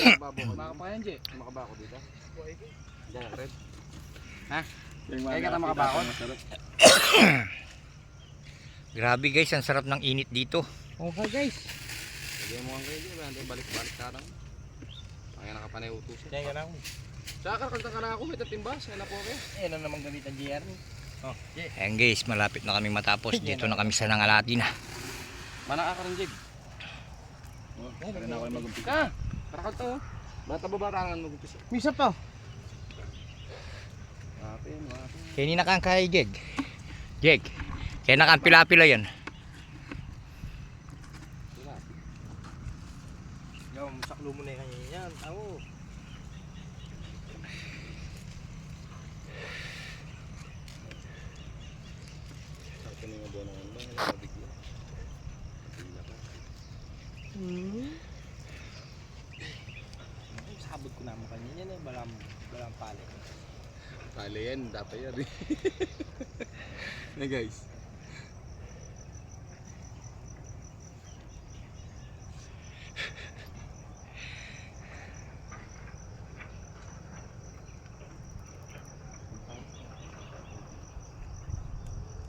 Makapakayan, Jay. Makabako dito. Diyan, red. Kaya ka na makabakon? Grabe guys, ang sarap ng init dito. Okay guys. Lagyan mo ang kayo dyan. Balik-balik ka lang. Kaya nakapanay utos. Kaya ka na ako. Tsaka karkanta ka na ako. May tatimbas. Kaya na po okay. Eh, ano namang gamit ang JR? Oh, Jay. Ayan guys, malapit na kami matapos. Dito na kami sa Nangalati na. Manaka ka rin, Jig. Kaya na ako mag-umpisa. Ka! Karkanta oh. Bata ba barangan mag-umpisa? Misa pa. Mapin. Kaya ni nakang kay Jeg. Jeg. Kaya nakang pila-pila yan. Yung saklo mo na yung kanya yan. Tao. Ito na yung buwan ng ano. Nabigla. Nabigla ka. Sabot ko na mo kanya yan eh. Balang pali. Kali yan. Dapat yan eh. Na guys.